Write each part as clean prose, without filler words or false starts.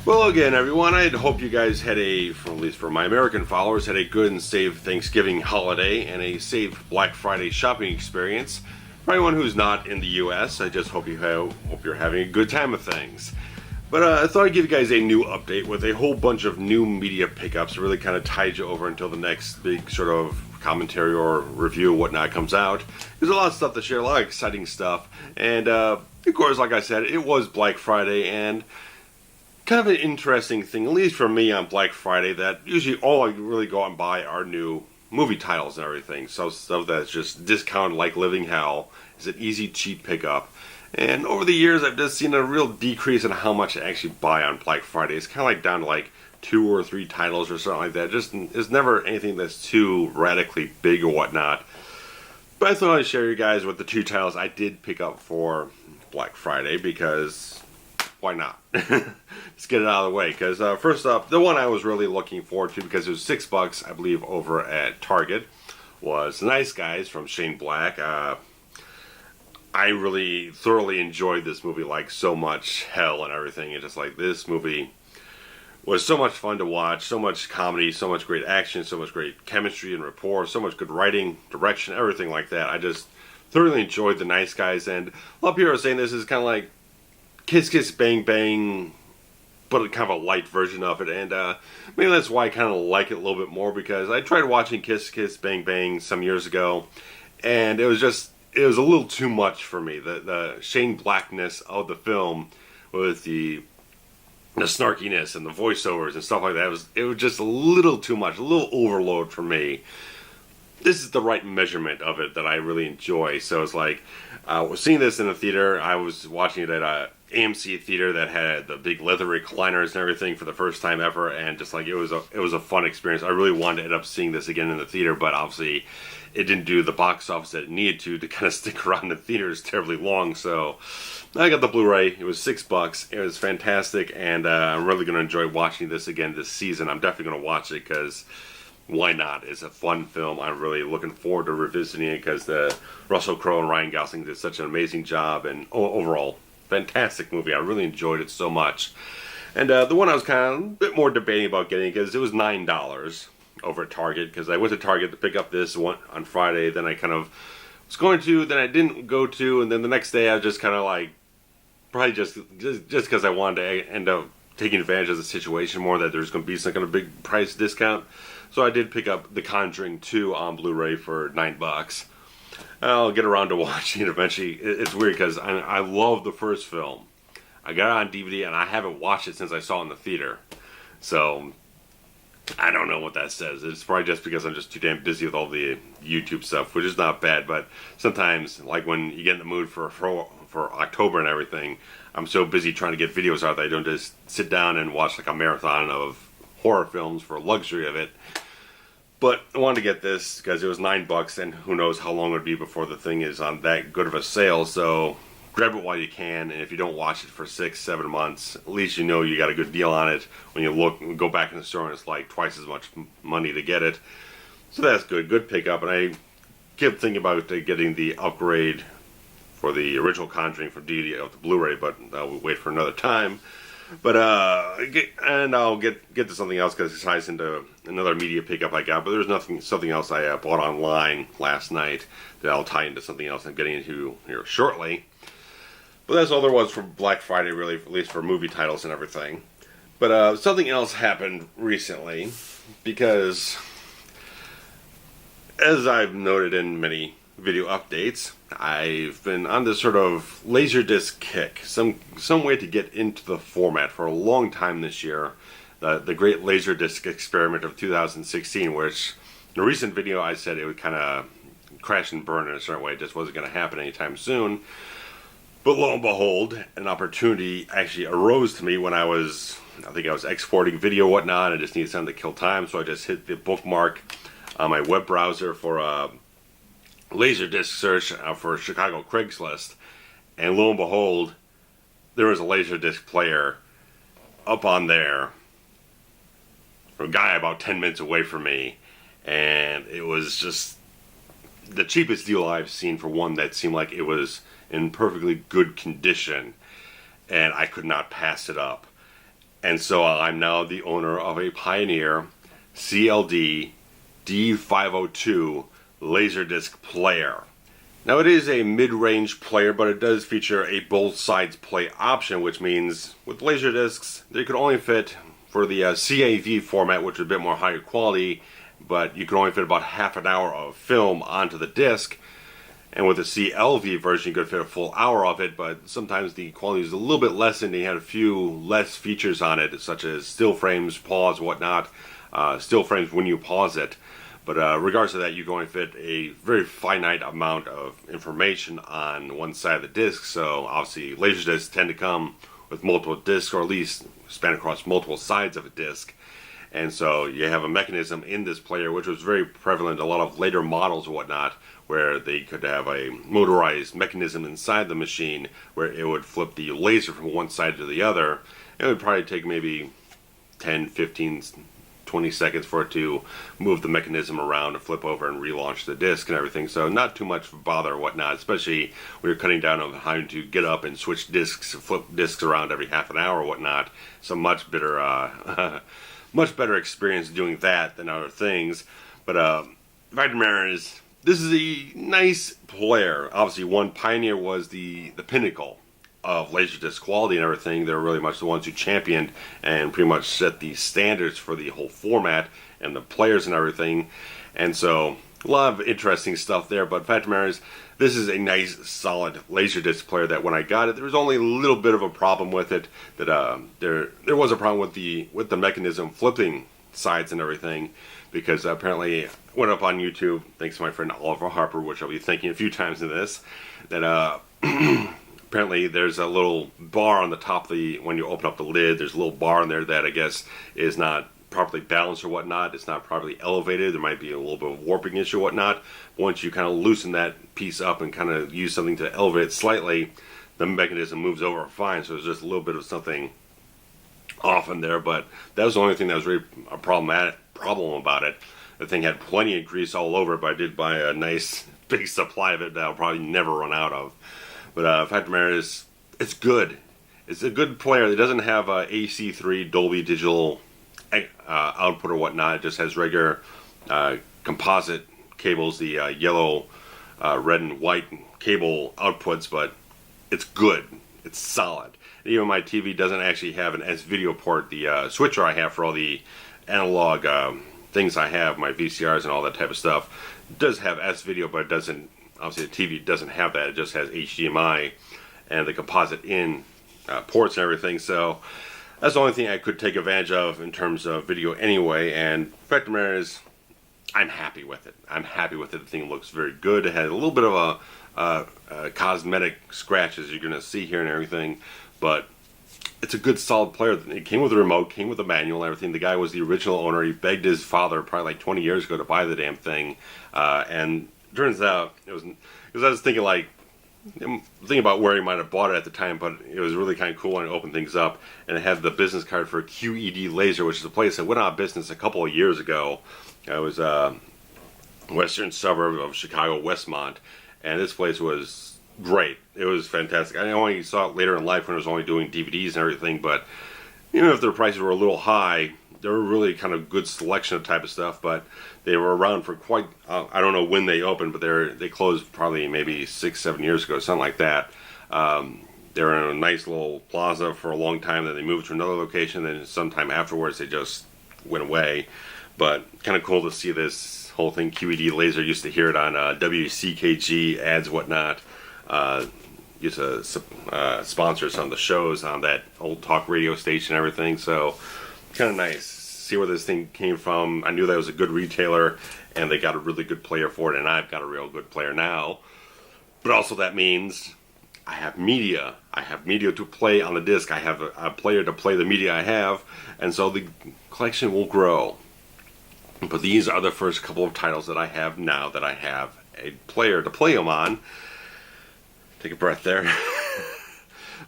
Well, again, everyone, I hope you guys had at least for my American followers, had a good and safe Thanksgiving holiday and a safe Black Friday shopping experience. For anyone who's not in the U.S., I just hope you're having a good time of things. But I thought I'd give you guys a new update with a whole bunch of new media pickups to really kind of tide you over until the next big sort of commentary or review or whatnot comes out. There's a lot of stuff to share, a lot of exciting stuff. And, of course, like I said, it was Black Friday, and kind of an interesting thing, at least for me on Black Friday, that usually all I really go out and buy are new movie titles and everything. So stuff that's just discounted like living hell is an easy, cheap pickup. And over the years, I've just seen a real decrease in how much I actually buy on Black Friday. It's kind of like down to like 2 or 3 titles or something like that. Just it's never anything that's too radically big or whatnot. But I thought I'd share you guys with the 2 titles I did pick up for Black Friday, because why not? Let's get it out of the way. Because first up, the one I was really looking forward to, because it was $6, I believe, over at Target, was Nice Guys from Shane Black. I really thoroughly enjoyed this movie, like so much hell and everything. And just like, this movie was so much fun to watch, so much comedy, so much great action, so much great chemistry and rapport, so much good writing, direction, everything like that. I just thoroughly enjoyed The Nice Guys, and a lot of people are saying this is kind of like Kiss Kiss Bang Bang, but kind of a light version of it. And maybe that's why I kind of like it a little bit more, because I tried watching Kiss Kiss Bang Bang some years ago, and it was a little too much for me. The Shane Blackness of the film, with the snarkiness and the voiceovers and stuff like that, it was just a little too much, a little overload for me. This is the right measurement of it that I really enjoy. So it's like, I was seeing this in the theater. I was watching it at a AMC theater that had the big leather recliners and everything for the first time ever, and just like, it was a fun experience. I really wanted to end up seeing this again in the theater, but obviously it didn't do the box office that it needed to kind of stick around the theaters terribly long. So I got the Blu-ray. It was $6. It was fantastic, and I'm really going to enjoy watching this again this season. I'm definitely going to watch it, because why not? It's a fun film. I'm really looking forward to revisiting it, because Russell Crowe and Ryan Gosling did such an amazing job, and overall, fantastic movie. I really enjoyed it so much. And the one I was kind of a bit more debating about getting, because it was $9 over at Target, because I went to Target to pick up this one on Friday, then I kind of was going to, then I didn't go to, and then the next day I was just kind of like, probably just because I wanted to end up taking advantage of the situation more, that there's going to be some kind of big price discount. So I did pick up The Conjuring 2 on Blu-ray for $9. I'll get around to watching it eventually. It's weird, because I love the first film. I got it on DVD, and I haven't watched it since I saw it in the theater. So I don't know what that says. It's probably just because I'm just too damn busy with all the YouTube stuff, which is not bad. But sometimes, like when you get in the mood for October and everything, I'm so busy trying to get videos out that I don't just sit down and watch like a marathon of horror films for luxury of it. But I wanted to get this because it was $9, and who knows how long it would be before the thing is on that good of a sale. So grab it while you can, and if you don't watch it for 6-7 months, at least you know you got a good deal on it. When you go back in the store and it's like twice as much money to get it. So that's good pickup. And I kept thinking about getting the upgrade for the original Conjuring from DVD of the Blu-ray, but I'll wait for another time. But I'll get to something else, because it ties into another media pickup I got. But there's something else I bought online last night that I'll tie into something else I'm getting into here shortly. But that's all there was for Black Friday, really, at least for movie titles and everything. But something else happened recently, because as I've noted in many video updates, I've been on this sort of Laserdisc kick, some way to get into the format for a long time this year. The Great Laserdisc Experiment of 2016, which in a recent video I said it would kind of crash and burn in a certain way. It just wasn't going to happen anytime soon. But lo and behold, an opportunity actually arose to me when I think I was exporting video or whatnot. I just needed something to kill time, so I just hit the bookmark on my web browser for a Laserdisc search for Chicago Craigslist, and lo and behold, there was a Laserdisc player up on there for a guy about 10 minutes away from me, and it was just the cheapest deal I've seen for one that seemed like it was in perfectly good condition, and I could not pass it up. And so I'm now the owner of a Pioneer CLD D502 Laserdisc player. Now it is a mid-range player, but it does feature a both sides play option, which means with Laserdiscs they could only fit for the CAV format, which is a bit more higher quality, but you can only fit about half an hour of film onto the disc. And with the CLV version, you could fit a full hour of it, but sometimes the quality is a little bit less, and they had a few less features on it, such as still frames, pause, whatnot. Still frames when you pause it. But regardless of that, you can only fit a very finite amount of information on one side of the disc. So obviously, Laserdiscs tend to come with multiple discs, or at least span across multiple sides of a disc. And so you have a mechanism in this player, which was very prevalent in a lot of later models and whatnot, where they could have a motorized mechanism inside the machine where it would flip the laser from one side to the other. It would probably take maybe 10, 15, 20 seconds for it to move the mechanism around and flip over and relaunch the disc and everything. So not too much bother or whatnot, especially when you're cutting down on having to get up and switch discs, flip discs around every half an hour or whatnot. It's a much better much better experience doing that than other things. But fact of the matter is, this is a nice player. Obviously, one Pioneer was the pinnacle of Laserdisc quality and everything. They're really much the ones who championed and pretty much set the standards for the whole format and the players and everything. And so, a lot of interesting stuff there. But fact of the matter is, this is a nice, solid Laserdisc player that when I got it, there was only a little bit of a problem with it. That there was a problem with the mechanism flipping sides and everything, because apparently I went up on YouTube, thanks to my friend Oliver Harper, which I'll be thanking a few times in this, that apparently there's a little bar on the top of the, when you open up the lid, there's a little bar in there that I guess is not properly balanced or whatnot. It's not properly elevated. There might be a little bit of warping issue or whatnot. Once you kind of loosen that piece up and kind of use something to elevate it slightly, the mechanism moves over fine. So there's just a little bit of something off in there, but that was the only thing that was really a problem about it. The thing had plenty of grease all over it, but I did buy a nice big supply of it that I'll probably never run out of. But the fact of the matter is, it's good. It's a good player. It doesn't have AC3 Dolby Digital output or whatnot. It just has regular composite cables, the yellow, red, and white cable outputs, but it's good. It's solid. And even my TV doesn't actually have an S-video port. The switcher I have for all the analog things I have, my VCRs and all that type of stuff, does have S-video, but it doesn't, obviously the TV doesn't have that. It just has HDMI and the composite in ports and everything. So that's the only thing I could take advantage of in terms of video anyway. And the fact of the matter is, I'm happy with it. I'm happy with it. The thing looks very good. It had a little bit of a cosmetic scratches you're going to see here and everything, but it's a good solid player. It came with a remote, came with a manual and everything. The guy was the original owner. He begged his father probably like 20 years ago to buy the damn thing, and turns out it was, because I was thinking about where he might have bought it at the time, but it was really kind of cool when I opened things up, and it had the business card for QED Laser, which is a place that went out of business a couple of years ago. It was a western suburb of Chicago, Westmont, and this place was great. It was fantastic. I only saw it later in life when I was only doing DVDs and everything, but even if their prices were a little high, they were really kind of good selection of type of stuff. But they were around for quite, I don't know when they opened, but they closed probably maybe 6-7 years ago, something like that. They were in a nice little plaza for a long time, then they moved to another location, then sometime afterwards they just went away. But kind of cool to see this whole thing. QED Laser, used to hear it on WCKG ads, whatnot. Used to sponsor some of the shows on that old talk radio station and everything. So kind of nice. See where this thing came from. I knew that was a good retailer, and they got a really good player for it, and I've got a real good player now. But also that means I have media. I have media to play on the disc. I have a player to play the media I have, and so the collection will grow. But these are the first couple of titles that I have now that I have a player to play them on. Take a breath there.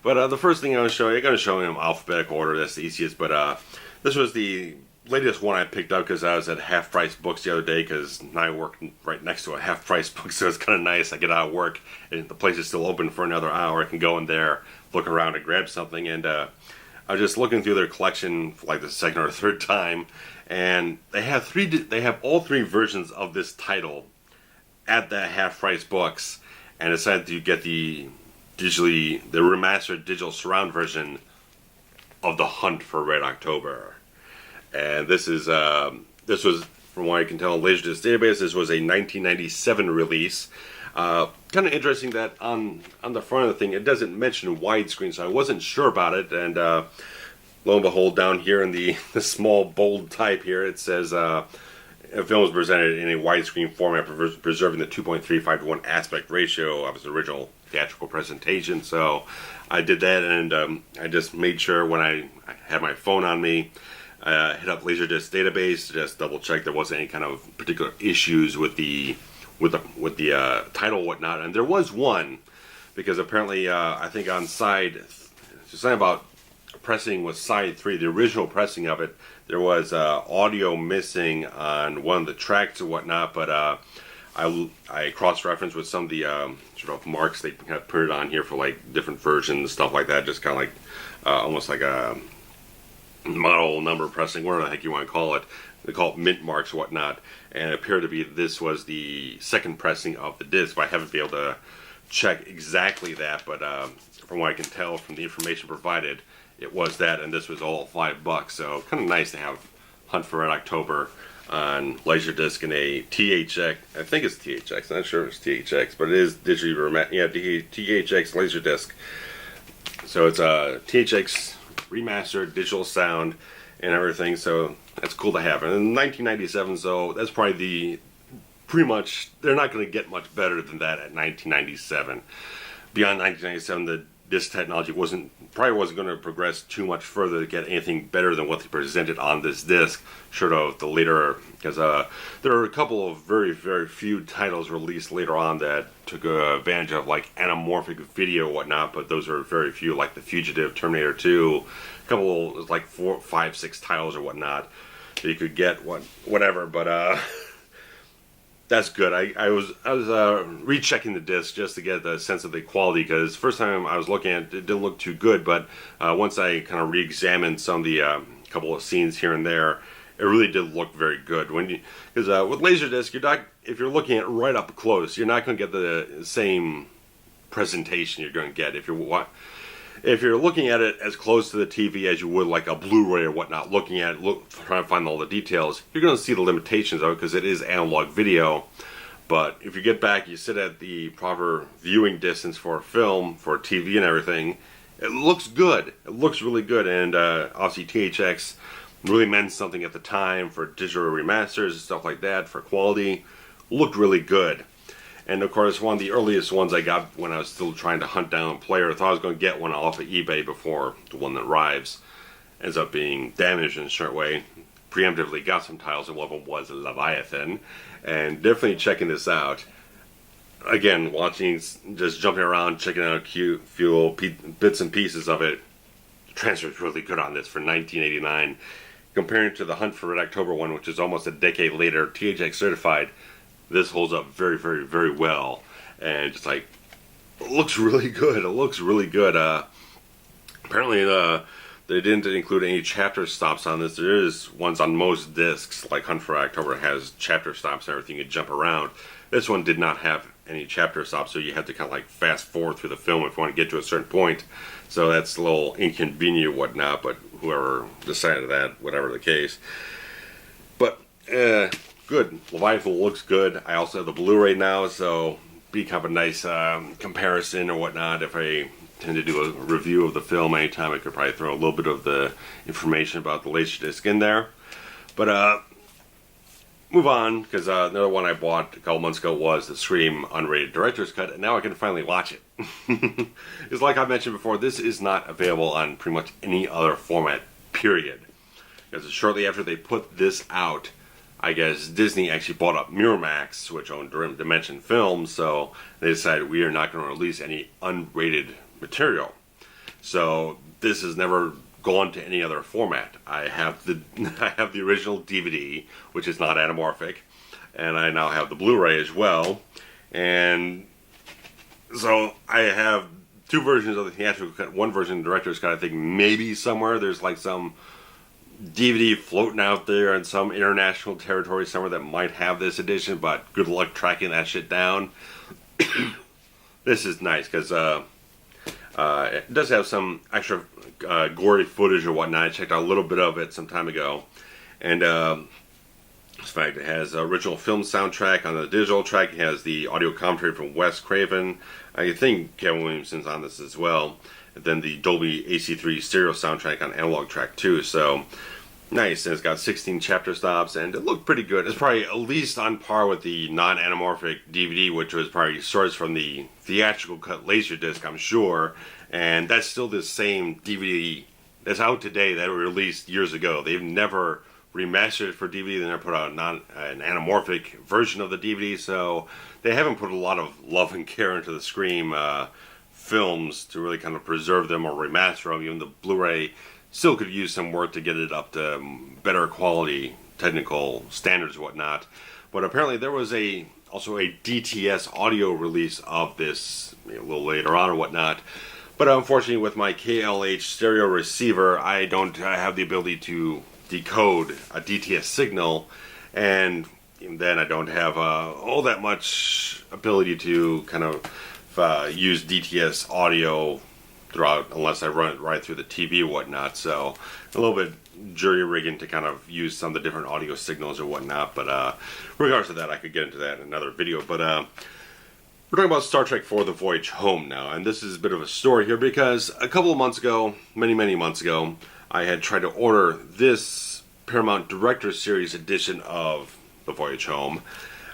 But the first thing I'm going to show you, I'm going to show you in alphabetical order. That's the easiest. But this was the latest one I picked up because I was at Half Price Books the other day, because I work right next to a Half Price book, so it's kind of nice. I get out of work and the place is still open for another hour. I can go in there, look around and grab something. And I was just looking through their collection for like the second or third time, and they have all three versions of this title at the half price books, and decided to get the remastered digital surround version of The Hunt for Red October. And this was, from what I can tell, Laserdisc Database. This was a 1997 release. Kind of interesting that on the front of the thing it doesn't mention widescreen, so I wasn't sure about it. And lo and behold, down here in the small bold type here, it says a film was presented in a widescreen format, preserving the 2.35 to 1 aspect ratio of its original theatrical presentation. So I did that, and I just made sure when I had my phone on me, hit up Laserdisc Database to just double check there wasn't any kind of particular issues with the title or whatnot. And there was one, because apparently I think on something about pressing was side 3, the original pressing of it, there was audio missing on one of the tracks or whatnot. But I cross-referenced with some of the sort of marks they kind of put it on here for like different versions, stuff like that, just kind of like almost like a model number pressing, whatever the heck you want to call it. They call it mint marks or whatnot, and it appeared to be this was the second pressing of the disc, but I haven't been able to check exactly that. But from what I can tell from the information provided, it was that, and this was all $5. So kind of nice to have Hunt for Red October on Laserdisc in a THX. I think it's THX. I'm not sure if it's THX, but it is digitally THX Laserdisc. So it's a THX remastered digital sound and everything. So that's cool to have. And in 1997, so that's probably pretty much, they're not going to get much better than that at 1997. Beyond 1997, the disc technology probably wasn't going to progress too much further to get anything better than what they presented on this disc, short of the later, because there are a couple of very, very few titles released later on that took advantage of like anamorphic video and whatnot, but those are very few, like The Fugitive, Terminator 2, a couple, like 4, 5, 6 titles or whatnot that you could get, whatever, but that's good. I was rechecking the disc just to get the sense of the quality, because first time I was looking at it, it didn't look too good, but once I kind of re-examined some of the couple of scenes here and there, it really did look very good. Because with Laserdisc, if you're looking at it right up close, you're not going to get the same presentation you're going to get if you're looking at it as close to the TV as you would like a Blu-ray or whatnot, looking at it, trying to find all the details, you're going to see the limitations of it because it is analog video. But if you get back, you sit at the proper viewing distance for a film, for TV and everything, it looks good. It looks really good. And obviously THX really meant something at the time for digital remasters and stuff like that, for quality. Looked really good. And of course, one of the earliest ones I got when I was still trying to hunt down a player, I thought I was going to get one off of eBay before the one that arrives. Ends up being damaged in a short way. Preemptively got some titles, and one of them was Leviathan. And definitely checking this out. Again, watching, just jumping around, checking out a few little bits and pieces of it. The transfer is really good on this for 1989. Comparing it to the Hunt for Red October one, which is almost a decade later, THX certified, this holds up very, very, very well. And just like, it looks really good. It looks really good. Apparently, they didn't include any chapter stops on this. There is ones on most discs, like Hunt for October has chapter stops and everything. You jump around. This one did not have any chapter stops, so you had to kind of like fast forward through the film if you want to get to a certain point. So that's a little inconvenient, whatnot. But whoever decided that, whatever the case. But good. Leviathan looks good. I also have the Blu-ray now, so be kind of a nice comparison or whatnot. If I tend to do a review of the film anytime, I could probably throw a little bit of the information about the Laserdisc in there. But move on, because another one I bought a couple months ago was the Scream unrated director's cut, and now I can finally watch it. It's like I mentioned before, this is not available on pretty much any other format, period. Because shortly after they put this out, I guess Disney actually bought up Miramax, which owned Dimension Films, so they decided we are not going to release any unrated material. So this has never gone to any other format. I have the original DVD, which is not anamorphic, and I now have the Blu-ray as well. And so I have two versions of the theatrical cut. One version, the director's cut, I think maybe somewhere there's like some DVD floating out there in some international territory somewhere that might have this edition, but good luck tracking that shit down. This is nice because it does have some extra gory footage or whatnot. I checked out a little bit of it some time ago, and in fact, it has original film soundtrack on the digital track. It has the audio commentary from Wes Craven. I think Kevin Williamson's on this as well. And then the Dolby AC3 stereo soundtrack on analog track too. So nice, and it's got 16 chapter stops, and it looked pretty good. It's probably at least on par with the non-anamorphic DVD, which was probably sourced from the theatrical cut Laserdisc, I'm sure. And that's still the same DVD that's out today that was released years ago. They've never remastered it for DVD. They never put out an anamorphic version of the DVD, so they haven't put a lot of love and care into the Scream films to really kind of preserve them or remaster them. Even the Blu-ray still could use some work to get it up to better quality technical standards and whatnot. But apparently there was also a DTS audio release of this a little later on or whatnot. But unfortunately, with my KLH stereo receiver, I don't have the ability to decode a DTS signal, and then I don't have all that much ability to kind of use DTS audio throughout, unless I run it right through the TV or whatnot. So a little bit jury rigging to kind of use some of the different audio signals or whatnot. But regardless of that, I could get into that in another video. But we're talking about Star Trek IV: The Voyage Home now, and this is a bit of a story here because a couple of months ago, many months ago, I had tried to order this Paramount Director's Series edition of The Voyage Home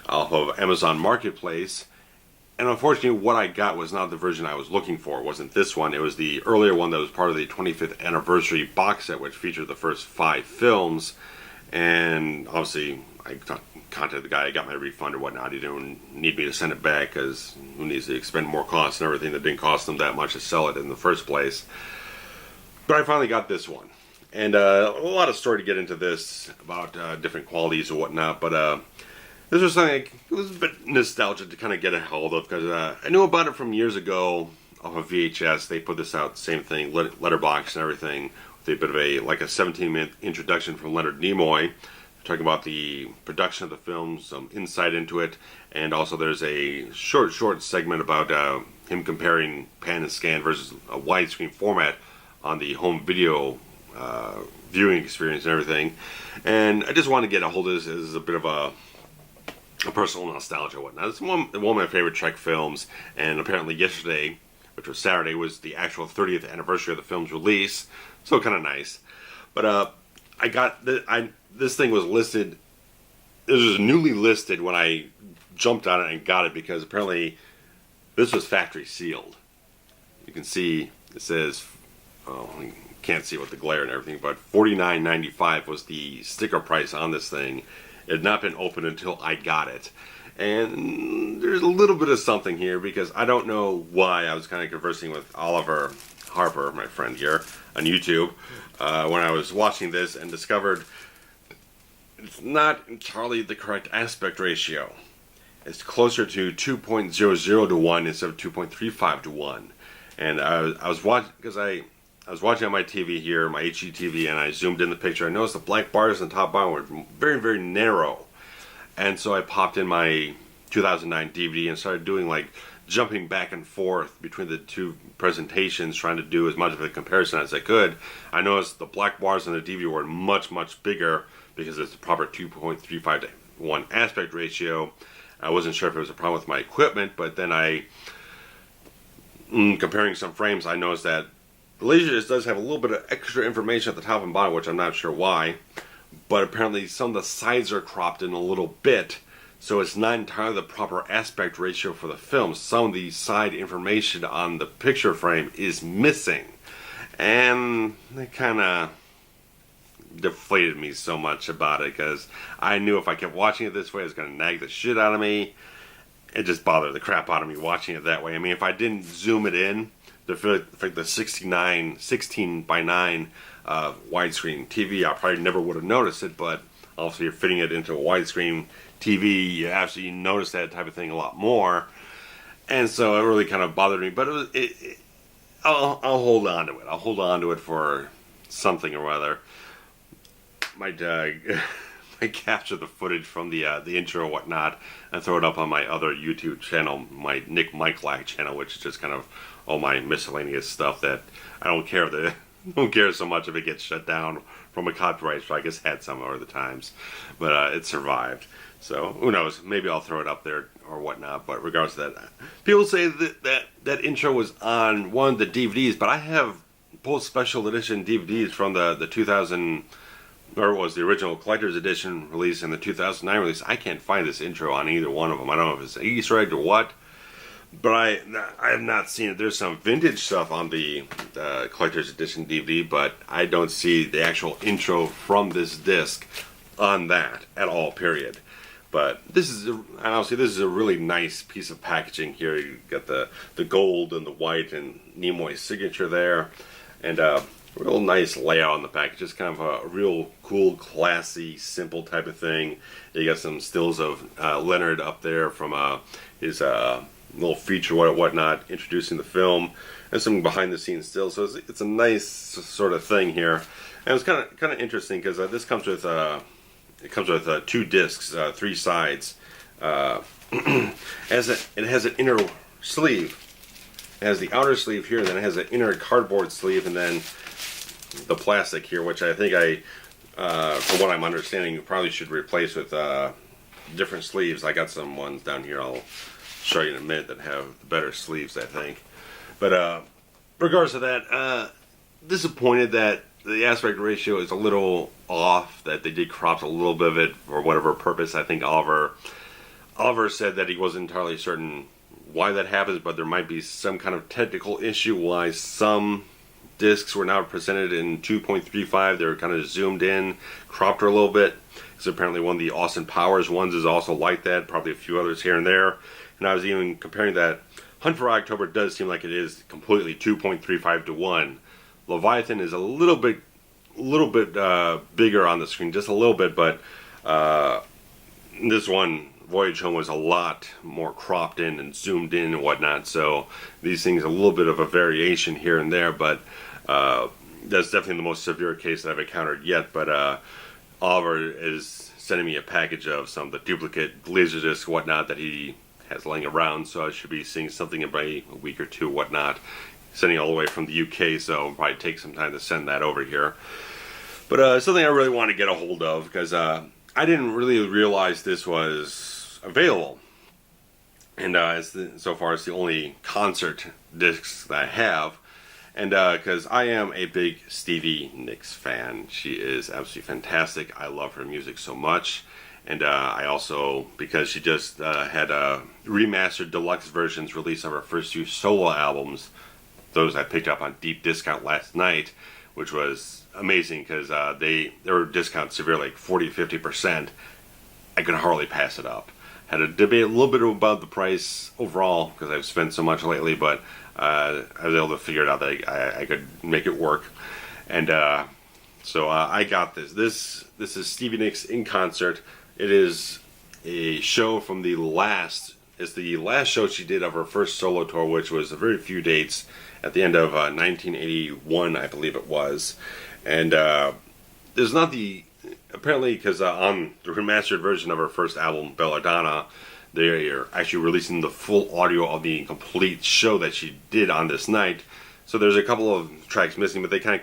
off of Amazon Marketplace. And unfortunately, what I got was not the version I was looking for. It wasn't this one. It was the earlier one that was part of the 25th anniversary box set, which featured the first 5 films. And obviously, I contacted the guy. I got my refund or whatnot. He didn't need me to send it back because who needs to expend more costs and everything that didn't cost them that much to sell it in the first place. But I finally got this one. And a lot of story to get into this about different qualities and whatnot. But this was something it was a bit nostalgic to kind of get a hold of because I knew about it from years ago off of VHS. They put this out, same thing, letterbox and everything, with a bit of a 17-minute introduction from Leonard Nimoy, talking about the production of the film, some insight into it, and also there's a short segment about him comparing pan and scan versus a widescreen format on the home video viewing experience and everything. And I just wanted to get a hold of this as a bit of a personal nostalgia and whatnot. It's one of my favorite Trek films, and apparently yesterday, which was Saturday, was the actual 30th anniversary of the film's release, so kind of nice. But I got this thing was listed. It was newly listed when I jumped on it and got it because apparently this was factory sealed. You can see it says, you can't see with the glare and everything, but $49.95 was the sticker price on this thing. It had not been opened until I got it. And there's a little bit of something here because I don't know why. I was kind of conversing with Oliver Harper, my friend here, on YouTube, when I was watching this and discovered it's not entirely the correct aspect ratio. It's closer to 2.00 to 1 instead of 2.35 to 1. And I was watching because I was watching on my TV here, my HDTV, and I zoomed in the picture. I noticed the black bars on the top bar were very narrow. And so I popped in my 2009 DVD and started doing jumping back and forth between the two presentations, trying to do as much of a comparison as I could. I noticed the black bars on the DVD were much bigger because it's the proper 2.35 to 1 aspect ratio. I wasn't sure if it was a problem with my equipment, but then comparing some frames, I noticed that the Laserdisc does have a little bit of extra information at the top and bottom, which I'm not sure why, but apparently some of the sides are cropped in a little bit, so it's not entirely the proper aspect ratio for the film. Some of the side information on the picture frame is missing, and it kind of deflated me so much about it because I knew if I kept watching it this way, it was going to nag the shit out of me. It just bothered the crap out of me watching it that way. I mean, if I didn't zoom it in, the 16 by 9 widescreen TV, I probably never would have noticed it, but obviously you're fitting it into a widescreen TV, you actually notice that type of thing a lot more. And so it really kind of bothered me, but I'll hold on to it. I'll hold on to it for something or other. Might might capture the footage from the intro or whatnot and throw it up on my other YouTube channel, my Nick Mike channel, which is just kind of all my miscellaneous stuff that I don't care don't care so much if it gets shut down from a copyright strike. It's had some over the times, but it survived. So who knows? Maybe I'll throw it up there or whatnot. But regardless of that, people say that intro was on one of the DVDs, but I have both special edition DVDs from the 2000, or it was the original collector's edition release and the 2009 release. I can't find this intro on either one of them. I don't know if it's an Easter egg or what, but I have not seen it. There's some vintage stuff on the collector's edition DVD, but I don't see the actual intro from this disc on that at all, period. But this is, honestly, this is a really nice piece of packaging here. You got the gold and the white and Nimoy's signature there, and real nice layout on the package. Just kind of a real cool, classy, simple type of thing. You got some stills of Leonard up there from his little feature whatnot introducing the film, and some behind the scenes stills. So it's a nice sort of thing here, and it's kind of interesting because this comes with two discs, 3 sides. It has an inner sleeve. It has the outer sleeve here, and then it has an inner cardboard sleeve, and then the plastic here, which I think from what I'm understanding, you probably should replace with different sleeves. I got some ones down here I'll show you in a minute that have better sleeves, I think. But regardless of that, disappointed that the aspect ratio is a little off, that they did crop a little bit of it for whatever purpose. I think Oliver said that he wasn't entirely certain why that happens, but there might be some kind of technical issue why some discs were now presented in 2.35. They were kind of zoomed in, cropped her a little bit, because apparently one of the Austin Powers ones is also like that, probably a few others here and there. And I was even comparing that. Hunt for October does seem like it is completely 2.35 to 1. Leviathan is a little bit bigger on the screen, just a little bit, but this one, Voyage Home, was a lot more cropped in and zoomed in and whatnot. So these things, a little bit of a variation here and there, but that's definitely the most severe case that I've encountered yet. But Oliver is sending me a package of some of the duplicate Laserdisc whatnot that he has laying around, so I should be seeing something in about a week or two whatnot. Sending all the way from the UK, so it'll probably take some time to send that over here. But something I really want to get a hold of, because I didn't really realize this was available. And so far it's the only concert discs that I have. And because I am a big Stevie Nicks fan. She is absolutely fantastic. I love her music so much. And I also, because she just had remastered deluxe versions released of her first 2 solo albums, those I picked up on deep discount last night, which was amazing because they were discounted severely, like 40-50%. I could hardly pass it up. Had to debate a little bit about the price overall because I've spent so much lately, but I was able to figure it out that I could make it work. And so I got this. This is Stevie Nicks in concert. It is a show from the last show she did of her first solo tour, which was a very few dates at the end of 1981, I believe it was. And there's not apparently, because on the remastered version of her first album, Belladonna, they are actually releasing the full audio of the complete show that she did on this night. So there's a couple of tracks missing, but they kind of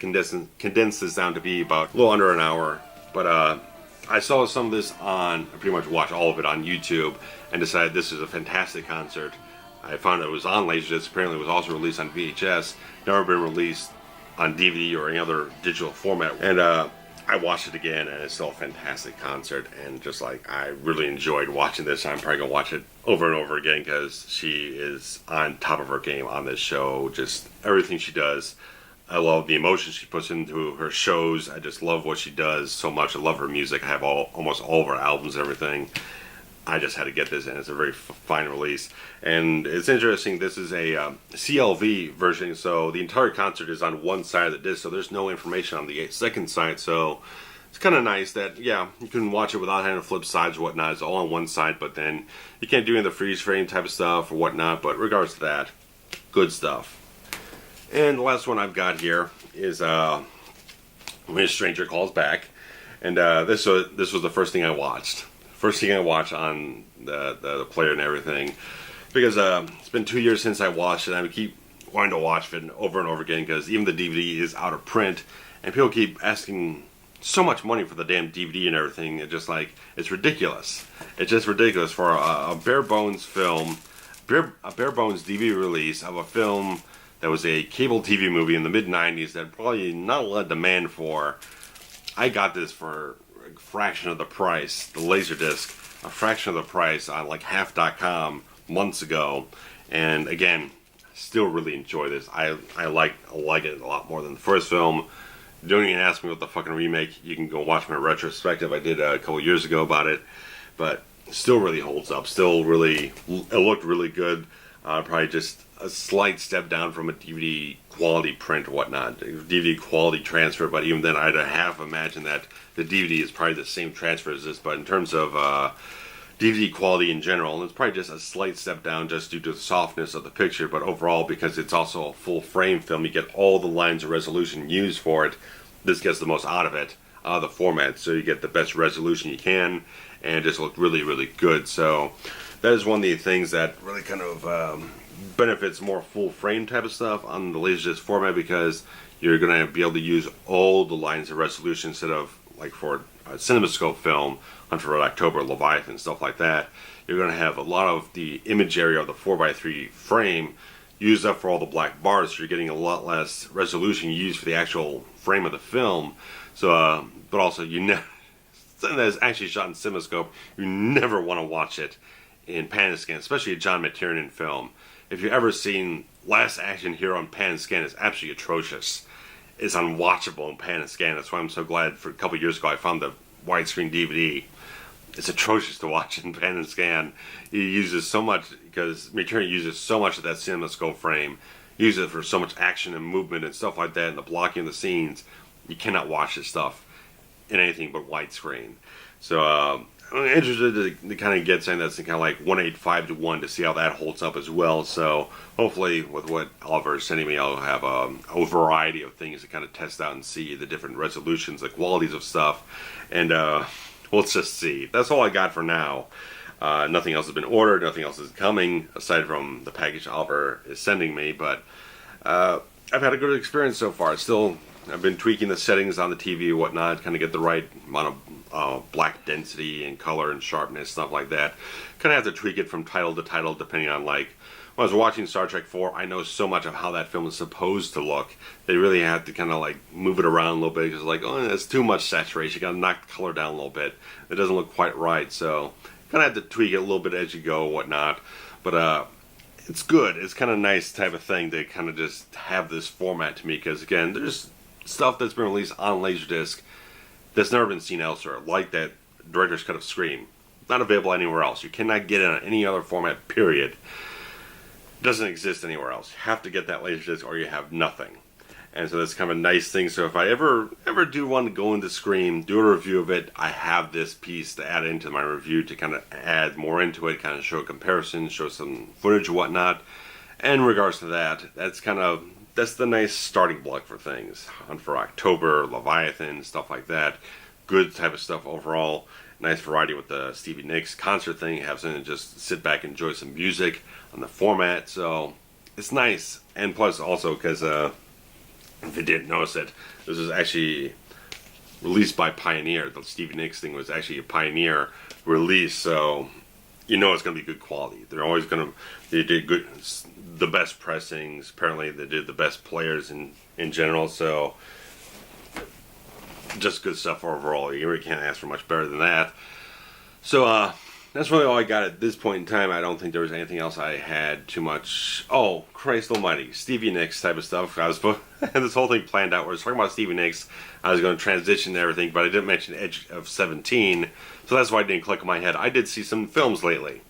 condensed this down to be about a little under an hour. But I saw some of this I pretty much watched all of it on YouTube and decided this is a fantastic concert. I found it was on Laserdisc. Apparently it was also released on VHS. Never been released on DVD or any other digital format. And I watched it again, and it's still a fantastic concert. And just like, I really enjoyed watching this. I'm probably going to watch it over and over again because she is on top of her game on this show. Just everything she does. I love the emotion she puts into her shows. I just love what she does so much. I love her music. I have almost all of her albums and everything. I just had to get this, and it's a very fine release. And it's interesting, this is a CLV version, so the entire concert is on one side of the disc, so there's no information on the second side. So it's kind of nice that, yeah, you can watch it without having to flip sides or whatnot. It's all on one side, but then you can't do any of the freeze frame type of stuff or whatnot. But regardless of that, good stuff. And the last one I've got here is When a Stranger Calls Back. And this was the first thing I watched. First thing I watched on the player and everything. Because it's been 2 years since I watched it, and I keep wanting to watch it over and over again because even the DVD is out of print, and people keep asking so much money for the damn DVD and everything. It's just like, it's ridiculous. It's just ridiculous for a bare bones film, a bare bones DVD release of a film that was a cable TV movie in the mid-90s that probably not a lot of demand for. I got this for a fraction of the price, the Laserdisc, a fraction of the price on like half.com months ago, and again, still really enjoy this. I like it a lot more than the first film. Don't even ask me what the fucking remake. You can go watch my retrospective I did a couple years ago about it, but still really holds up. Still really, it looked really good. Probably just a slight step down from a DVD quality print or whatnot, DVD quality transfer. But even then, I'd half imagine that the DVD is probably the same transfer as this. But in terms of DVD quality in general, it's probably just a slight step down just due to the softness of the picture, but overall, because it's also a full frame film, you get all the lines of resolution used for it. This gets the most out of it, out of the format, so you get the best resolution you can, and it just looked really, really good. So that is one of the things that really kind of benefits more full frame type of stuff on the Laserdisc format, because you're going to be able to use all the lines of resolution instead of, like for a CinemaScope film, Hunt for Red October, Leviathan, stuff like that. You're going to have a lot of the image area of the 4x3 frame used up for all the black bars, so you're getting a lot less resolution used for the actual frame of the film. So, but also, something that is actually shot in CinemaScope, you never want to watch it in pan and scan, especially a John McTiernan film. If you've ever seen Last Action Hero on pan and scan, it's absolutely atrocious. It's unwatchable in pan and scan. That's why I'm so glad for a couple years ago I found the widescreen DVD. It's atrocious to watch in pan and scan. He uses so much, because McTiernan uses so much of that CinemaScope frame. He uses it for so much action and movement and stuff like that, and the blocking of the scenes. You cannot watch this stuff in anything but widescreen. So I'm interested to kind of get something that's kind of like 1.85:1 to see how that holds up as well. So hopefully with what Oliver is sending me, I'll have a variety of things to kind of test out and see the different resolutions, the qualities of stuff, and we'll just see. That's all I got for now. Nothing else has been ordered, nothing else is coming aside from the package Oliver is sending me, but I've had a good experience so far. I've been tweaking the settings on the TV and whatnot, kind of get the right amount of black density and color and sharpness, stuff like that. Kind of have to tweak it from title to title depending on, like, when I was watching Star Trek 4, I know so much of how that film is supposed to look. They really had to kind of like move it around a little bit, because like, oh, that's too much saturation. You got to knock the color down a little bit. It doesn't look quite right, so kind of have to tweak it a little bit as you go, whatnot. But it's good. It's kind of nice type of thing to kind of just have this format to me, because again, there's stuff that's been released on Laserdisc that's never been seen elsewhere, like that director's cut of Scream. Not available anywhere else. You cannot get it on any other format, period. It doesn't exist anywhere else. You have to get that Laserdisc or you have nothing. And so that's kind of a nice thing. So if I ever do want to go into Scream, do a review of it, I have this piece to add into my review to kind of add more into it, kind of show a comparison, show some footage and whatnot. And in regards to that, that's the nice starting block for things. Hunt for October, Leviathan, stuff like that. Good type of stuff overall. Nice variety with the Stevie Nicks concert thing. Have something to just sit back and enjoy some music on the format. So it's nice. And plus also because if you didn't notice it, this was actually released by Pioneer. The Stevie Nicks thing was actually a Pioneer release. So you know it's going to be good quality. They're always going to, they did good, the best pressings. Apparently they did the best players in general. So just good stuff overall. You really can't ask for much better than that. So that's really all I got at this point in time. I don't think there was anything else I had too much. Oh, Christ almighty. Stevie Nicks type of stuff. I had this whole thing planned out where I was talking about Stevie Nicks. I was going to transition to everything, but I didn't mention Edge of 17. So that's why I didn't click in my head. I did see some films lately.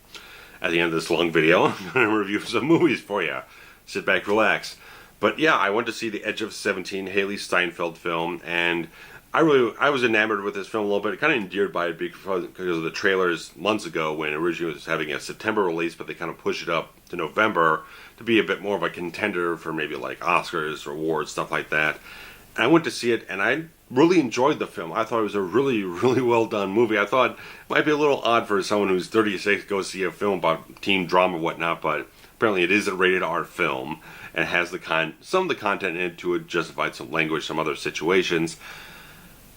At the end of this long video, I'm going to review some movies for you. Sit back, relax. But yeah, I went to see the Edge of 17, Haley Steinfeld film, and I was enamored with this film a little bit. Kind of endeared by it because of the trailers months ago when it originally was having a September release, but they kind of pushed it up to November to be a bit more of a contender for maybe like Oscars or awards, stuff like that. And I went to see it, and I really enjoyed the film. I thought it was a really, really well done movie. I thought it might be a little odd for someone who's 36 to go see a film about teen drama and whatnot, but apparently it is a rated R film and has some of the content in it to justify some language, some other situations.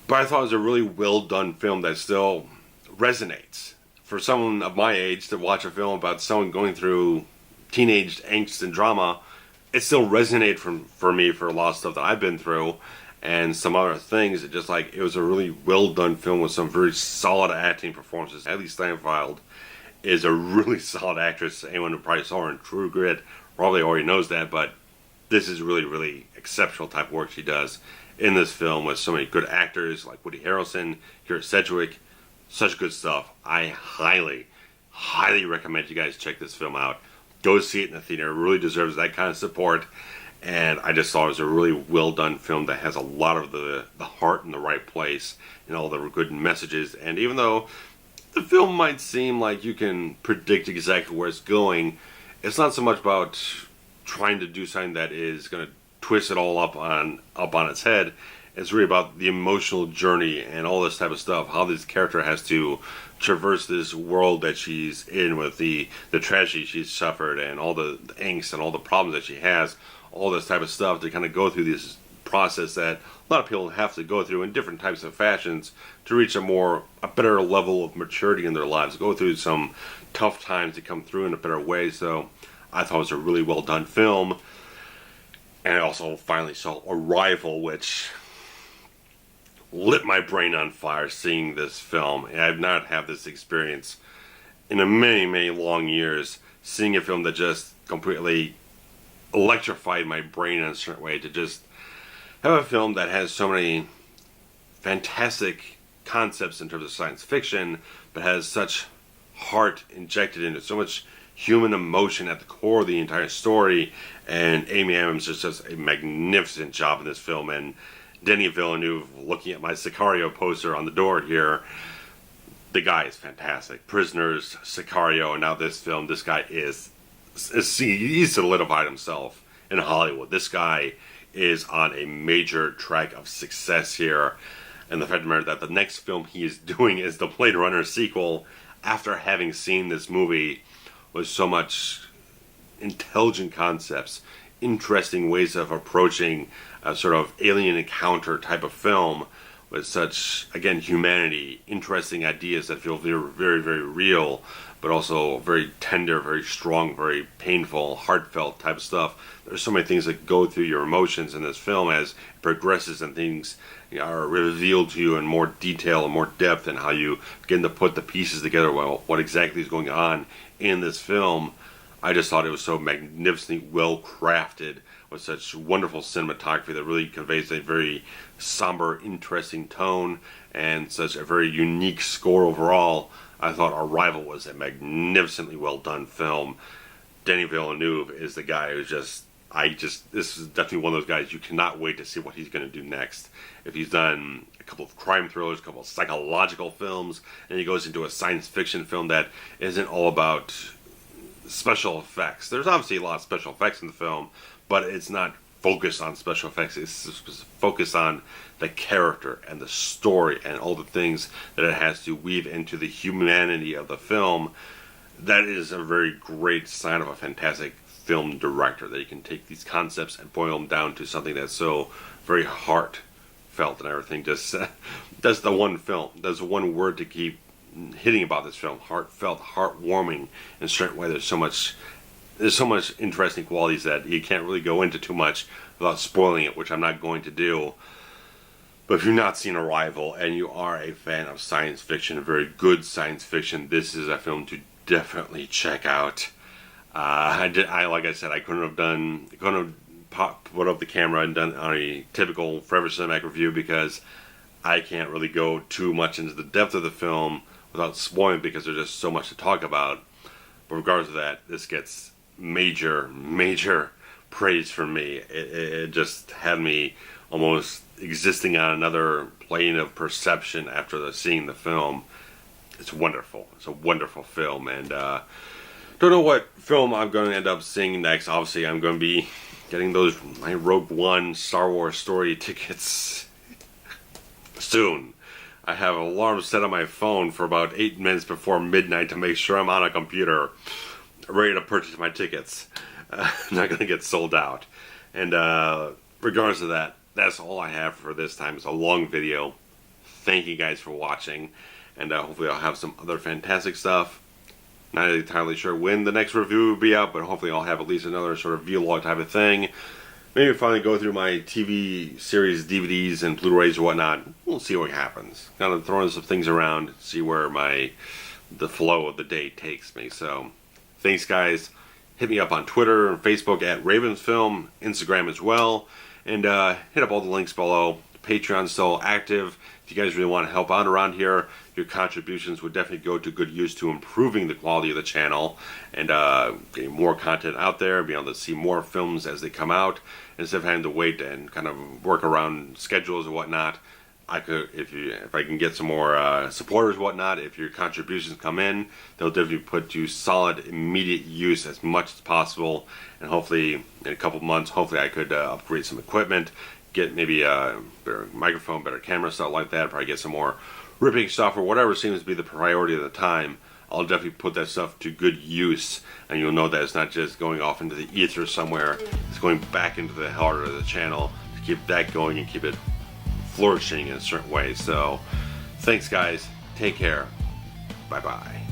But I thought it was a really well done film that still resonates. For someone of my age to watch a film about someone going through teenage angst and drama, it still resonated for me for a lot of stuff that I've been through and some other things. It was a really well done film with some very solid acting performances. Haley Steinfeld is a really solid actress. Anyone who probably saw her in True Grit probably already knows that, but this is really, really exceptional type of work she does in this film with so many good actors like Woody Harrelson, Kira Sedgwick. Such good stuff. I highly, highly recommend you guys check this film out. Go see it in the theater. It really deserves that kind of support. And I just thought it was a really well done film that has a lot of the heart in the right place and all the good messages. And even though the film might seem like you can predict exactly where it's going, it's not so much about trying to do something that is going to twist it all up on its head. It's really about the emotional journey and all this type of stuff. How this character has to traverse this world that she's in with the tragedy she's suffered and all the angst and all the problems that she has. All this type of stuff to kind of go through this process that a lot of people have to go through in different types of fashions to reach a better level of maturity in their lives. Go through some tough times to come through in a better way. So I thought it was a really well done film. And I also finally saw Arrival, which lit my brain on fire seeing this film. And I've not had this experience in a many, many long years, seeing a film that just completely electrified my brain in a certain way, to just have a film that has so many fantastic concepts in terms of science fiction, but has such heart injected into it, so much human emotion at the core of the entire story. And Amy Adams just does a magnificent job in this film. And Denis Villeneuve, looking at my Sicario poster on the door here, the guy is fantastic. Prisoners, Sicario, and now this film. This guy he's solidified himself in Hollywood. This guy is on a major track of success here. And the fact of the matter that the next film he is doing is the Blade Runner sequel, after having seen this movie with so much intelligent concepts, interesting ways of approaching a sort of alien encounter type of film with such, again, humanity, interesting ideas that feel very, very, very real, but also very tender, very strong, very painful, heartfelt type of stuff. There's so many things that go through your emotions in this film as it progresses, and things are revealed to you in more detail and more depth, and how you begin to put the pieces together. Well, what exactly is going on in this film? I just thought it was so magnificently well crafted, with such wonderful cinematography that really conveys a very somber, interesting tone, and such a very unique score overall. I thought Arrival was a magnificently well done film. Denis Villeneuve is the guy who's this is definitely one of those guys you cannot wait to see what he's going to do next. If he's done a couple of crime thrillers, a couple of psychological films, and he goes into a science fiction film that isn't all about special effects. There's obviously a lot of special effects in the film, but it's not focused on special effects. It's focused on the character and the story and all the things that it has to weave into the humanity of the film. That is a very great sign of a fantastic film director, that you can take these concepts and boil them down to something that's so very heartfelt and everything. Just that's the one film. There's one word to keep hitting about this film: heartfelt, heartwarming in a certain way. There's so much interesting qualities that you can't really go into too much without spoiling it, which I'm not going to do. But if you've not seen Arrival and you are a fan of science fiction, very good science fiction, this is a film to definitely check out. Like I said, I couldn't have put up the camera and done on a typical Forever Cinematic review, because I can't really go too much into the depth of the film without spoiling, because there's just so much to talk about. But regardless of that, this gets major praise from me. It just had me almost existing on another plane of perception after seeing the film. It's wonderful. It's a wonderful film, and Don't know what film I'm going to end up seeing next. Obviously, I'm going to be getting my Rogue One Star Wars story tickets soon. I have an alarm set on my phone for about 8 minutes before midnight to make sure I'm on a computer ready to purchase my tickets. I'm not going to get sold out. And regardless of that, that's all I have for this time. It's a long video. Thank you guys for watching. And hopefully I'll have some other fantastic stuff. Not entirely sure when the next review will be out, but hopefully I'll have at least another sort of vlog type of thing. Maybe finally go through my TV series DVDs and Blu-Rays or whatnot. We'll see what happens. Kind of throwing some things around, see where the flow of the day takes me. So, thanks guys. Hit me up on Twitter and Facebook at RavensFilm, Instagram as well, and hit up all the links below. Patreon's still active. If you guys really want to help out around here, your contributions would definitely go to good use to improving the quality of the channel and getting more content out there, being able to see more films as they come out, instead of having to wait and kind of work around schedules and whatnot. I could, if I can get some more supporters and whatnot, if your contributions come in, they'll definitely put to solid, immediate use as much as possible. And hopefully, in a couple months, hopefully I could upgrade some equipment, get maybe a better microphone, better camera, stuff like that. Probably get some more ripping software, whatever seems to be the priority at the time. I'll definitely put that stuff to good use, and you'll know that it's not just going off into the ether somewhere. It's going back into the heart of the channel to keep that going and keep it flourishing in a certain way. So, thanks guys. Take care. Bye-bye.